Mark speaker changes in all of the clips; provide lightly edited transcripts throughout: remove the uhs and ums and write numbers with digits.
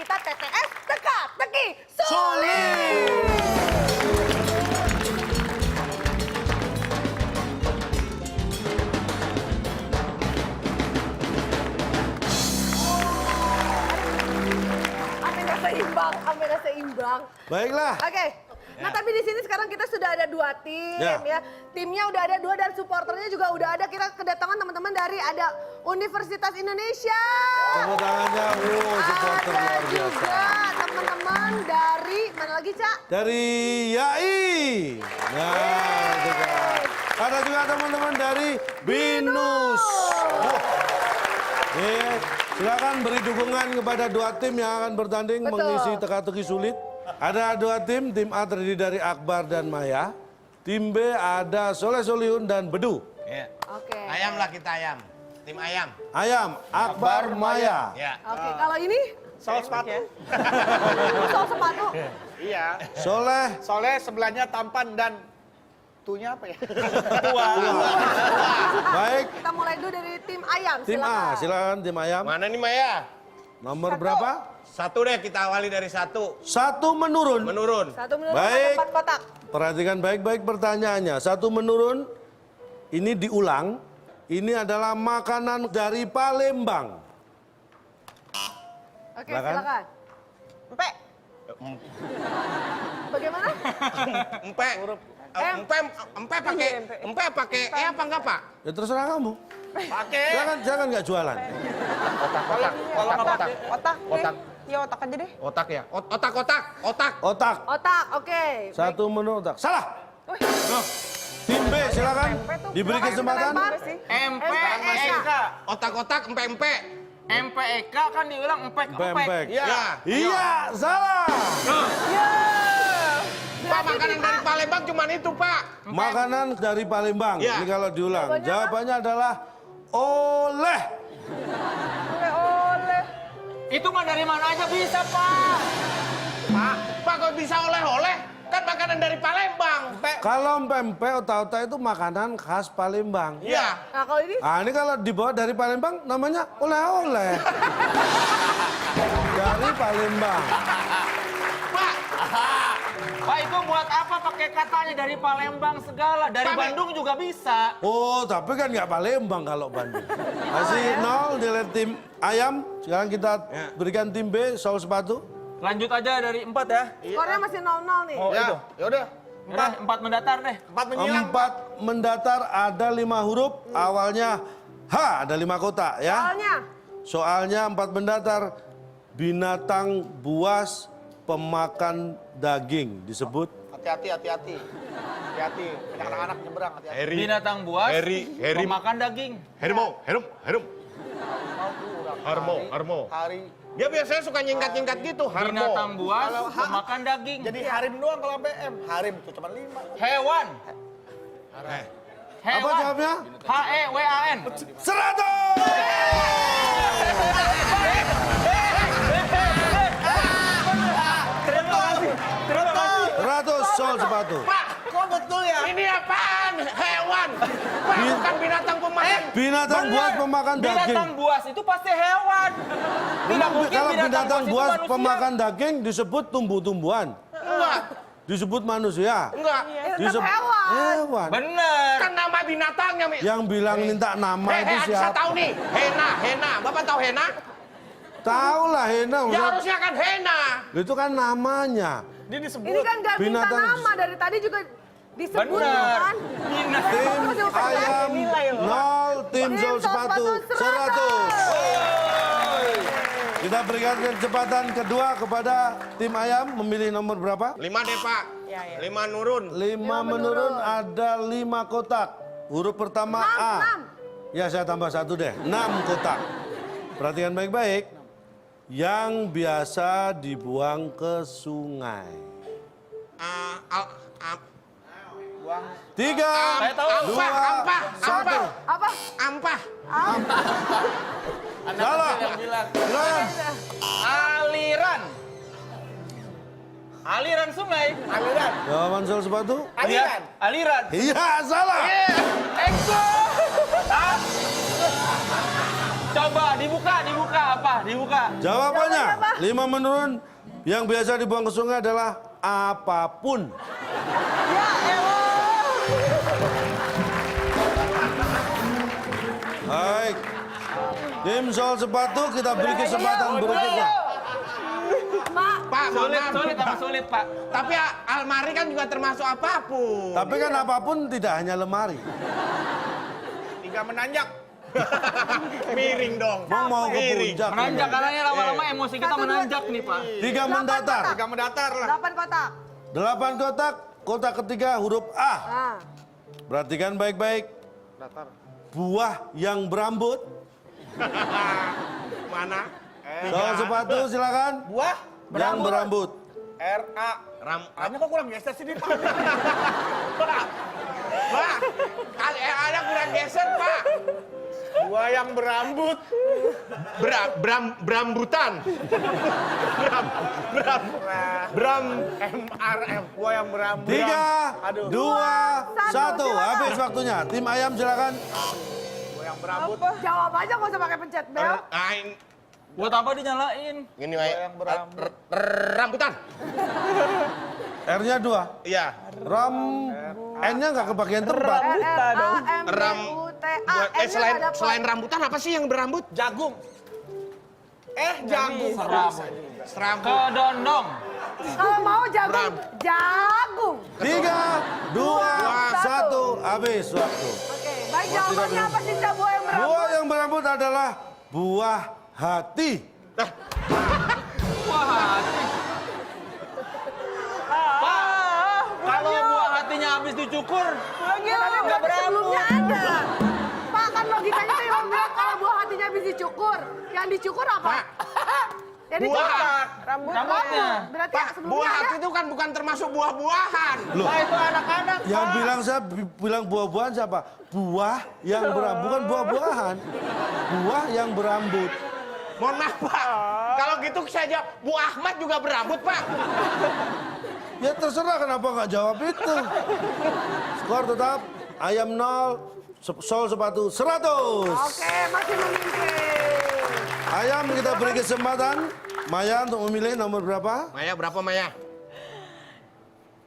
Speaker 1: kita TTS Teka-Teki
Speaker 2: Sulit.
Speaker 1: Hampir seimbang.
Speaker 2: Baiklah.
Speaker 1: Oke. Nah, tapi di sini sekarang kita sudah ada 2 tim ya. Timnya udah ada 2 dan supporternya juga udah ada. Kita kedatangan teman-teman dari ada Universitas Indonesia.
Speaker 2: Tepuk tangannya, supporter
Speaker 1: Ada
Speaker 2: luar biasa.
Speaker 1: juga teman-teman dari mana lagi, Cak?
Speaker 2: Dari YAI. Nah, itu kan. Ada juga teman-teman dari BINUS. Silakan beri dukungan kepada 2 tim yang akan bertanding
Speaker 1: Betul.
Speaker 2: mengisi teka-teki sulit. Ada 2 tim, tim A terdiri dari Akbar dan Maya. Tim B ada Soleh Solihun dan Bedu.
Speaker 3: Ya.
Speaker 1: Oke.
Speaker 3: Ayam lah kita ayam. Tim ayam.
Speaker 2: Ayam, Akbar, Maya.
Speaker 3: Ya.
Speaker 1: Oke, kalau ini
Speaker 4: Soal sepatu.
Speaker 1: soal sepatu.
Speaker 4: Iya.
Speaker 2: Soleh,
Speaker 4: Soalnya sebelahnya tampan dan tunya apa ya?
Speaker 2: baik.
Speaker 1: Kita mulai dulu dari tim ayam.
Speaker 2: Tim A, silakan tim Ayam.
Speaker 3: Mana nih Maya?
Speaker 2: Nomor berapa?
Speaker 3: 1 deh, kita awali dari 1.
Speaker 2: 1 menurun.
Speaker 3: Menurun.
Speaker 1: Satu menurut
Speaker 2: Baik.
Speaker 1: 4 kotak.
Speaker 2: Perhatikan baik-baik pertanyaannya. 1 menurun, ini diulang. Ini adalah makanan dari Palembang.
Speaker 1: Oke,
Speaker 2: Silakan.
Speaker 1: silakan. Empe. Bagaimana?
Speaker 3: Empe. Empe pakai apa enggak, Pak?
Speaker 2: Ya terserah kamu.
Speaker 4: Pakai.
Speaker 2: Jangan nggak jualan.
Speaker 4: Kalau nggak pakai
Speaker 5: Otak.
Speaker 3: Otak.
Speaker 5: Ya otak aja deh.
Speaker 3: Otak ya. Otak.
Speaker 2: Otak.
Speaker 1: Otak, oke.
Speaker 2: 1 menurun otak. Salah. Tim B silakan diberi kesempatan.
Speaker 3: Otak, empe.
Speaker 5: MPEK kan diulang empek.
Speaker 2: Pempek.
Speaker 3: Ya.
Speaker 2: Iya, salah.
Speaker 3: Pak, makanan dari Palembang cuma itu, Pak.
Speaker 2: Makanan dari Palembang.
Speaker 3: Ya.
Speaker 2: Ini kalau diulang.
Speaker 1: Jawabannya
Speaker 2: Jawabannya adalah oleh.
Speaker 1: Oleh.
Speaker 5: Itu mah dari mana aja bisa, Pak.
Speaker 3: Pak, kok bisa oleh-oleh? Kan makanan dari Palembang.
Speaker 2: Kalau pempek otak-otak itu makanan khas Palembang.
Speaker 3: Iya.
Speaker 1: Nah, kalau ini
Speaker 2: Ah, ini kalau dibawa dari Palembang namanya oleh-oleh. Dari Palembang.
Speaker 3: Pak,
Speaker 5: Pak itu buat apa pakai katanya dari Palembang segala? Dari
Speaker 3: Pak,
Speaker 5: Bandung juga bisa.
Speaker 2: Oh, tapi kan nggak Palembang kalau Bandung. Masih 0 nilai tim Ayam. Sekarang kita berikan tim B soal sepatu.
Speaker 5: Lanjut aja dari 4 ya.
Speaker 1: skornya masih 0-0 nih.
Speaker 5: Oh,
Speaker 4: Ya,
Speaker 5: itu.
Speaker 4: yaudah.
Speaker 5: Udah, 4 mendatar deh.
Speaker 4: 4 menyilang.
Speaker 2: 4 mendatar ada 5 huruf. Awalnya H, ada 5 kotak ya.
Speaker 1: Soalnya
Speaker 2: Soalnya 4 mendatar, binatang buas pemakan daging disebut.
Speaker 4: Hati-hati. Hati-hati. Banyak anak-anak nyebrang, hati-hati.
Speaker 5: Binatang buas,
Speaker 3: Harry.
Speaker 5: pemakan daging.
Speaker 3: Harimau. Harmo.
Speaker 4: Hari.
Speaker 3: Dia biasanya suka nyingkat-nyingkat gitu, Harmo.
Speaker 5: Binatang buas,
Speaker 4: Kalau
Speaker 5: pemakan daging.
Speaker 4: Jadi harim doang kalau BM. Harim itu cuma 5.
Speaker 5: Hewan.
Speaker 2: Apa
Speaker 5: Hewan.
Speaker 2: jawabnya?
Speaker 5: HEWAN.
Speaker 2: 100!
Speaker 5: Terima kasih.
Speaker 2: 100 soal sepatu.
Speaker 3: Pak,
Speaker 4: Kok betul ya?
Speaker 3: ini apaan? Hewan. Pak, bukan binatang pemakan.
Speaker 2: Binatang buas pemakan daging.
Speaker 5: Binatang buas itu pasti hewan. Tidak mungkin
Speaker 2: Kalau binatang
Speaker 5: itu
Speaker 2: buas
Speaker 5: manusia.
Speaker 2: pemakan daging disebut tumbuh-tumbuhan.
Speaker 3: Enggak.
Speaker 2: Disebut manusia.
Speaker 3: Enggak.
Speaker 2: Disebut hewan.
Speaker 5: Bener.
Speaker 3: Kan nama binatangnya, Mi.
Speaker 2: Yang bilang minta nama itu
Speaker 3: Saya
Speaker 2: siapa?
Speaker 3: tahu nih. Hena. Bapak tahu Hena?
Speaker 2: Tahu lah Hena.
Speaker 3: Ya harusnya kan Hena.
Speaker 2: Itu kan namanya.
Speaker 4: Dia disebut.
Speaker 1: ini kan gak minta
Speaker 2: Binatang-
Speaker 1: nama dari tadi juga disebut
Speaker 5: Bener.
Speaker 1: kan.
Speaker 2: Tim Ayam 0, tim
Speaker 1: Tim
Speaker 2: Sol
Speaker 1: Sol
Speaker 2: Sepatu
Speaker 1: Sepatu
Speaker 2: 100. Kita berikan kecepatan kedua kepada tim Ayam. Memilih nomor berapa?
Speaker 3: 5 deh, Pak. 5 nurun.
Speaker 2: 5 menurun, ada 5 kotak. Huruf pertama A.
Speaker 1: 6.
Speaker 2: Ya saya tambah 1 deh, 6 kotak. Perhatikan baik-baik. Yang biasa dibuang ke sungai.
Speaker 4: Buang.
Speaker 2: 3,
Speaker 5: Saya tahu.
Speaker 2: 2,
Speaker 3: Ampah.
Speaker 2: 1.
Speaker 1: Apa?
Speaker 3: Ampah.
Speaker 2: Salah. Silakan.
Speaker 5: Aliran. Aliran sungai.
Speaker 4: Aliran.
Speaker 2: Jawaban Sol Sepatu?
Speaker 4: Aliran.
Speaker 5: Aliran.
Speaker 2: Iya, salah.
Speaker 5: Eko. Coba dibuka apa? Dibuka.
Speaker 2: Jawabannya,
Speaker 1: Jawabannya apa?
Speaker 2: 5 menurun yang biasa dibuang ke sungai adalah apapun.
Speaker 1: Ya elah.
Speaker 2: Baik. Tim soal sepatu kita beri kesempatan berikutnya.
Speaker 1: Pak,
Speaker 3: Pak, mohon maaf.
Speaker 5: Sulit, Pak.
Speaker 3: Tapi almari kan juga termasuk apapun.
Speaker 2: Tapi kan apapun tidak hanya lemari.
Speaker 4: 3 menanjak. Miring dong.
Speaker 2: Mau ke puncak.
Speaker 5: Menanjak karena lama-lama emosi kita menanjak nih, Pak.
Speaker 2: 3 mendatar.
Speaker 4: 3 mendatar lah.
Speaker 1: 8 kotak.
Speaker 2: 8 kotak. Kotak ketiga huruf A.
Speaker 1: Nah.
Speaker 2: Perhatikan baik-baik.
Speaker 4: Datar.
Speaker 2: Buah yang berambut.
Speaker 3: Mana?
Speaker 2: Soal sepatu silakan.
Speaker 4: Buah.
Speaker 2: Yang berambut.
Speaker 4: R.A. Kayaknya kok kurang geser sih, Pak.
Speaker 3: Pak, ada kurang geser, Pak.
Speaker 4: Buah yang berambut.
Speaker 3: Berambutan.
Speaker 4: Bram. MRF. Buah yang berambut.
Speaker 2: 3,
Speaker 4: Aduh.
Speaker 2: 2, 1.
Speaker 1: silakan.
Speaker 2: Habis waktunya. Tim ayam silakan.
Speaker 4: Buah yang berambut.
Speaker 1: Jawab aja nggak usah pakai pencet bel.
Speaker 5: Buat apa dinyalain?
Speaker 3: Ini
Speaker 4: yang berambut.
Speaker 3: rambutan.
Speaker 2: R-nya 2.
Speaker 3: Iya.
Speaker 2: N-nya nggak kebagian tempat.
Speaker 1: R-A-M-B-U-T-A.
Speaker 3: Selain rambutan apa sih yang berambut?
Speaker 4: Jagung. Jagung.
Speaker 3: Serambut.
Speaker 5: Kedondong.
Speaker 1: Kalau mau jagung, jagung.
Speaker 2: 3, 2, 1. Habis waktu.
Speaker 1: Oke, baik jawabannya apa sih buah yang berambut?
Speaker 2: Buah yang berambut adalah buah hati.
Speaker 5: Buah hati. Pak, kalau buah hatinya habis dicukur,
Speaker 1: Gila,
Speaker 5: nggak berambut.
Speaker 1: sebelumnya ada. Pak, kan logikanya tuh yang bilang kalau buah hatinya habis dicukur. Yang dicukur apa?
Speaker 3: Pak.
Speaker 1: Yang dicukur
Speaker 3: Buah.
Speaker 5: Rambutnya.
Speaker 1: Berarti
Speaker 3: Pak,
Speaker 1: sebelumnya
Speaker 3: buah
Speaker 1: ada.
Speaker 3: hati itu kan bukan termasuk buah-buahan.
Speaker 2: Loh,
Speaker 5: Pak itu anak-anak.
Speaker 2: yang
Speaker 5: Pak.
Speaker 2: bilang saya bilang buah-buahan siapa? Buah yang berambut, bukan buah-buahan. Buah yang berambut.
Speaker 3: Mohon maaf, Pak. Kalau gitu saya jawab, Bu Ahmad juga berambut, Pak.
Speaker 2: Ya terserah kenapa nggak jawab itu. Skor tetap ayam 0, sol sepatu 100.
Speaker 1: Oke, masih memimpin.
Speaker 2: Ayam kita beri kesempatan Maya untuk memilih nomor berapa?
Speaker 3: Maya, berapa Maya?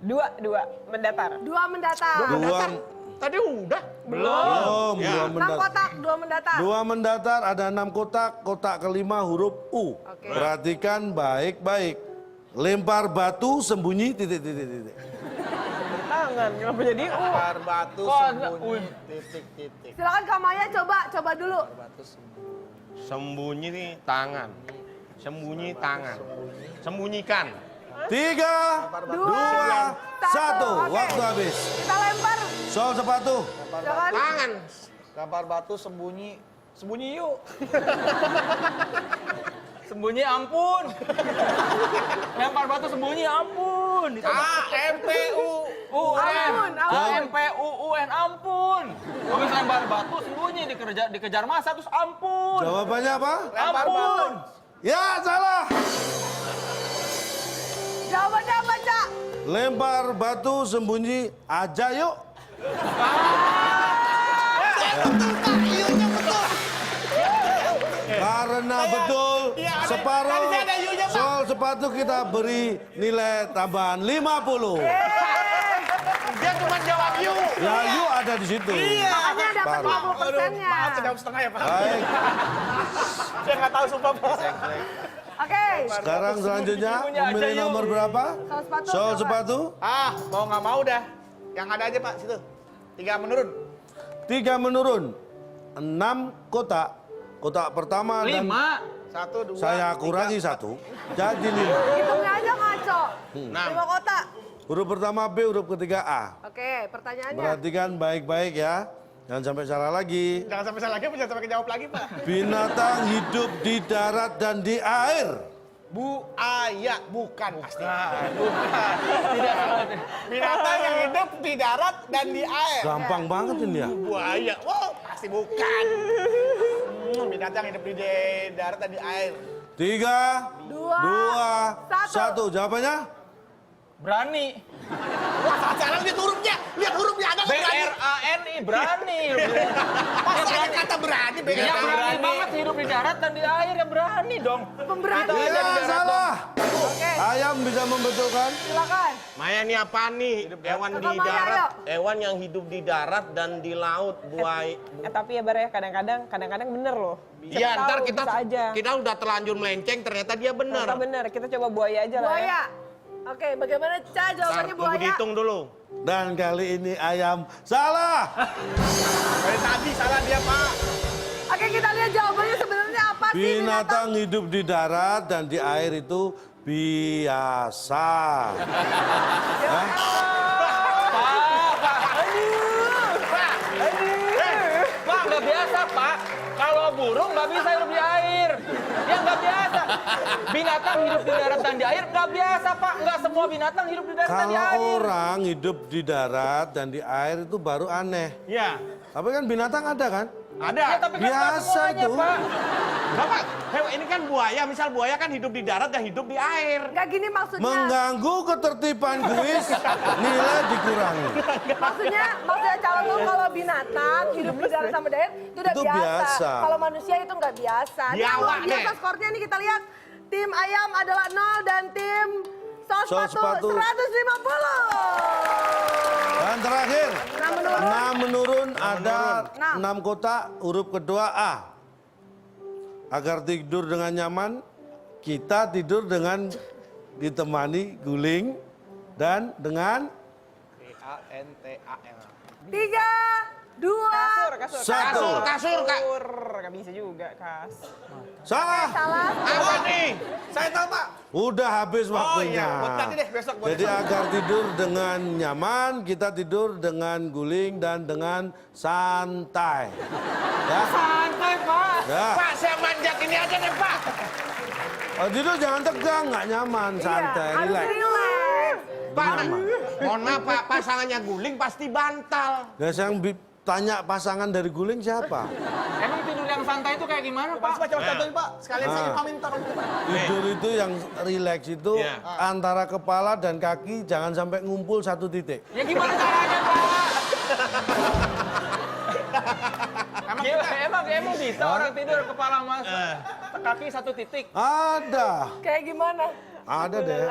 Speaker 6: 2 mendatar.
Speaker 1: 2 mendatar.
Speaker 2: 2
Speaker 3: Tadi udah.
Speaker 2: belum,
Speaker 3: Ya.
Speaker 2: 2
Speaker 1: 6
Speaker 2: mendatar.
Speaker 1: kotak, 2 mendatar.
Speaker 2: 2 mendatar ada 6 kotak, kotak kelima huruf U.
Speaker 1: Oke.
Speaker 2: Perhatikan baik-baik. Lempar batu sembunyi titik.
Speaker 6: Tangan, kenapa jadi U?
Speaker 4: Lempar batu
Speaker 5: Kok ada-
Speaker 4: sembunyi. Titik.
Speaker 1: Silakan Kak Maya coba dulu.
Speaker 3: Sembunyi nih tangan. Sembunyi tangan. Sembunyikan.
Speaker 2: 3, 2, 1.
Speaker 1: Oke.
Speaker 2: Waktu habis.
Speaker 1: Kita lempar.
Speaker 2: Sol sepatu.
Speaker 1: Silakan.
Speaker 3: Tangan.
Speaker 4: Lempar batu sembunyi. Sembunyi yuk.
Speaker 5: Sembunyi ampun. Lempar batu sembunyi ampun.
Speaker 4: AMPU.
Speaker 1: Ampun, ampun.
Speaker 5: AMPUUN ampun. Habis lempar batu sembunyi dikejar masa terus ampun.
Speaker 2: Jawabannya apa?
Speaker 5: Ampun.
Speaker 2: Ya, salah.
Speaker 1: Jawabannya apa, Cak?
Speaker 2: Lempar batu sembunyi aja yuk. Karena betul separuh sol sepatu kita beri nilai tambahan 50.
Speaker 3: Dia cuma jawab yuk.
Speaker 2: Ya yuk ada di situ.
Speaker 1: Makanya dapat
Speaker 2: Baru.
Speaker 1: 50%-nya.
Speaker 4: Maaf, jawab setengah ya, Pak.
Speaker 2: Baik,
Speaker 4: Saya nggak tahu sumpah, Pak.
Speaker 1: Oke.
Speaker 2: sekarang selanjutnya
Speaker 5: Punya aja
Speaker 2: memilih
Speaker 5: yuk.
Speaker 2: nomor berapa?
Speaker 1: Sol sepatu.
Speaker 2: Sol
Speaker 1: silakan.
Speaker 2: sepatu
Speaker 4: Mau nggak mau dah. Yang ada aja, Pak, situ. 3 menurun.
Speaker 2: 3 menurun. 6 kotak. Kotak pertama dan
Speaker 5: 5.
Speaker 4: 1, 2.
Speaker 2: saya kurangi 1. Jadi 5.
Speaker 1: Hitungnya aja ngaco. 5 kotak.
Speaker 2: Huruf pertama B, huruf ketiga A.
Speaker 1: Oke, pertanyaannya.
Speaker 2: Perhatikan baik-baik ya. Jangan sampai salah lagi.
Speaker 4: Jangan sampai salah lagi, jangan sampai kejawab lagi, Pak.
Speaker 2: Binatang hidup di darat dan di air.
Speaker 4: Buaya, bukan pasti.
Speaker 5: Tidak.
Speaker 4: Binatang yang hidup di darat dan di air.
Speaker 2: Gampang banget ini ya.
Speaker 4: Buaya, wow, pasti bukan. Binatang hidup di darat dan di air.
Speaker 2: 3, 2, 1. Jawabannya?
Speaker 5: Berani.
Speaker 4: Wah, salah lihat hurufnya ada nggak berani?
Speaker 5: BRANI berani.
Speaker 4: Masa ada kata berani?
Speaker 5: Ya berani banget hidup di darat dan di air ya berani dong.
Speaker 1: Pemberani.
Speaker 5: Kita aja di
Speaker 2: Iya,
Speaker 5: darat
Speaker 2: salah.
Speaker 1: Oke,
Speaker 2: Ayam bisa membetulkan.
Speaker 1: silakan.
Speaker 3: Maya ini apa nih? Hewan di
Speaker 1: Kakak Maya,
Speaker 3: darat,
Speaker 1: ayo.
Speaker 3: hewan yang hidup di darat dan di laut, buaya.
Speaker 6: Tapi ya Bar ya, kadang-kadang bener loh. Siapa
Speaker 3: Iya, ntar
Speaker 6: tahu,
Speaker 3: kita
Speaker 6: bisa aja.
Speaker 3: kita udah terlanjur melenceng, ternyata dia benar.
Speaker 6: Ternyata bener, kita coba buaya aja lah ya.
Speaker 1: Buaya. Oke, bagaimana Ca
Speaker 3: Ntar
Speaker 1: jawabannya
Speaker 3: tunggu
Speaker 1: buaya?
Speaker 3: dihitung dulu.
Speaker 2: Dan kali ini ayam salah.
Speaker 4: Dari tadi salah dia, Pak.
Speaker 1: Oke, kita lihat jawabannya sebenarnya apa sih
Speaker 2: Binatang hidup di darat dan di air itu biasa. Hah?
Speaker 5: Pak, nggak biasa, Pak. Kalau burung nggak bisa hidup di air. Ya nggak biasa. Binatang hidup di darat dan di air nggak biasa, Pak. Nggak semua binatang hidup di darat dan di
Speaker 2: Kalau
Speaker 5: air.
Speaker 2: orang hidup di darat dan di air itu baru aneh.
Speaker 4: Iya.
Speaker 2: Tapi kan binatang ada kan?
Speaker 4: Ada.
Speaker 5: Ya, tapi kan nggak
Speaker 2: Biasa
Speaker 5: semuanya,
Speaker 2: tuh.
Speaker 5: Pak.
Speaker 3: Bapak, ini kan buaya, misal buaya kan hidup di darat dan hidup di air.
Speaker 1: Nggak gini maksudnya.
Speaker 2: Mengganggu ketertiban kuis, nilai dikurangi.
Speaker 1: Maksudnya calon tuh kalau binatang hidup di darat sama di air itu udah
Speaker 2: Itu
Speaker 1: biasa.
Speaker 2: biasa.
Speaker 1: Kalau manusia itu nggak biasa. Ini
Speaker 3: Biawak
Speaker 1: luar biasa
Speaker 3: deh.
Speaker 1: skornya nih kita lihat. Tim ayam adalah 0 dan tim Sol
Speaker 2: Sol
Speaker 1: sepatu
Speaker 2: sepatu.
Speaker 1: 150.
Speaker 2: Dan terakhir,
Speaker 1: Nah, menurun.
Speaker 2: 6 menurun, ada
Speaker 1: Enam.
Speaker 2: 6 kotak, huruf kedua A. Agar tidur dengan nyaman, kita tidur dengan ditemani guling dan dengan
Speaker 4: P-A-N-T-A-L.
Speaker 1: 3, 2,
Speaker 2: satu.
Speaker 3: Kasur, Kak.
Speaker 6: Gak bisa juga, Kas.
Speaker 2: Salah.
Speaker 1: salah.
Speaker 3: Apa nih?
Speaker 4: Saya tahu, Pak.
Speaker 2: Udah habis
Speaker 4: Oh
Speaker 2: waktunya.
Speaker 4: iya, buat nanti deh besok. Buat
Speaker 2: Jadi
Speaker 4: besok.
Speaker 2: agar tidur dengan nyaman, kita tidur dengan guling dan dengan santai. Ya,
Speaker 5: Santai, Pak.
Speaker 2: ya.
Speaker 3: Pak, saya manjat ini aja deh, Pak.
Speaker 2: Oh, tidur jangan tegang, nggak nyaman, santai,
Speaker 1: Iya, harus
Speaker 2: relax.
Speaker 1: relax.
Speaker 3: Pak,
Speaker 2: Nyaman.
Speaker 3: mohon maaf, Pak, pasangannya guling pasti bantal.
Speaker 2: Ya, saya tanya pasangan dari guling siapa?
Speaker 5: Emang tidur yang santai itu kayak gimana, Pak?
Speaker 4: Pak, coba contohin, Pak. Sekalian saya
Speaker 2: Ah.
Speaker 4: minta kalau gitu, Pak.
Speaker 2: Tidur itu yang relax itu
Speaker 3: Iya.
Speaker 2: antara kepala dan kaki jangan sampai ngumpul satu titik.
Speaker 5: Ya gimana caranya, Pak? Emang bisa orang tidur kepala mas kaki satu titik.
Speaker 2: Ada,
Speaker 1: Kayak gimana?
Speaker 2: ada deh.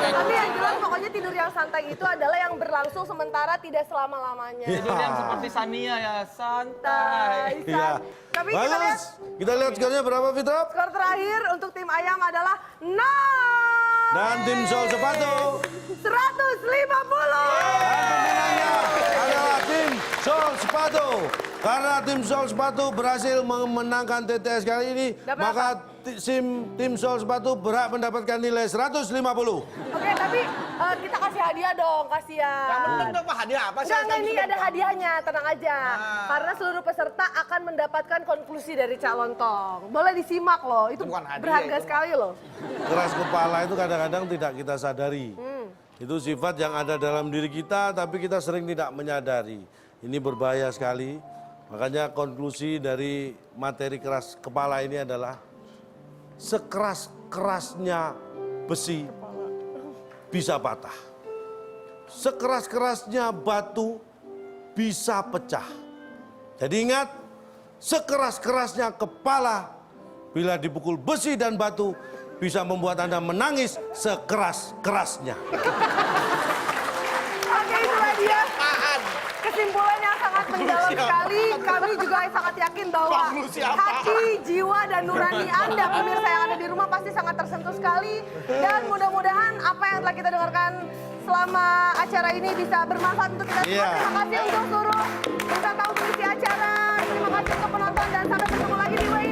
Speaker 1: Tapi yang jelas pokoknya tidur yang santai itu adalah yang berlangsung sementara tidak selama-lamanya.
Speaker 5: Tidur yang seperti Sania ya, santai.
Speaker 2: Iya.
Speaker 1: Tapi kita lihat
Speaker 2: Bagus. Kita lihat skornya berapa, Fitra?
Speaker 1: skor terakhir untuk tim ayam adalah 0.
Speaker 2: Dan tim Sol Sepatu.
Speaker 1: 150.
Speaker 2: Pemenangnya adalah tim Sol Sepatu. Karena tim Sol Sepatu berhasil memenangkan TTS kali ini,
Speaker 1: Dapat
Speaker 2: maka tim Sol Sepatu berhak mendapatkan nilai 150.
Speaker 1: Oke, tapi kita kasih hadiah dong, kasihan.
Speaker 4: Yang penting dong, Pak. Hadiah apa sih?
Speaker 1: Enggak, ini ada hadiahnya, tenang aja. Karena seluruh peserta akan mendapatkan konklusi dari Cak Lontong. Boleh disimak loh, itu
Speaker 4: Bukan hadiah,
Speaker 1: berharga
Speaker 4: itu
Speaker 1: sekali loh.
Speaker 2: Keras kepala itu kadang-kadang tidak kita sadari. Itu sifat yang ada dalam diri kita, tapi kita sering tidak menyadari. Ini berbahaya sekali. Makanya konklusi dari materi keras kepala ini adalah sekeras-kerasnya besi bisa patah. Sekeras-kerasnya batu bisa pecah. Jadi ingat, sekeras-kerasnya kepala bila dipukul besi dan batu bisa membuat Anda menangis sekeras-kerasnya.
Speaker 1: Oke, itulah dia. Kesimpulan yang sangat mendalam sekali. Kami juga sangat yakin bahwa hati, jiwa, dan nurani Anda, pemirsa yang ada di rumah pasti sangat tersentuh sekali. Dan mudah-mudahan apa yang telah kita dengarkan selama acara ini bisa bermanfaat untuk kita semua.
Speaker 2: Iya.
Speaker 1: Terima kasih untuk seluruh peserta untuk isi acara. Terima kasih untuk penonton dan sampai bertemu lagi di WI.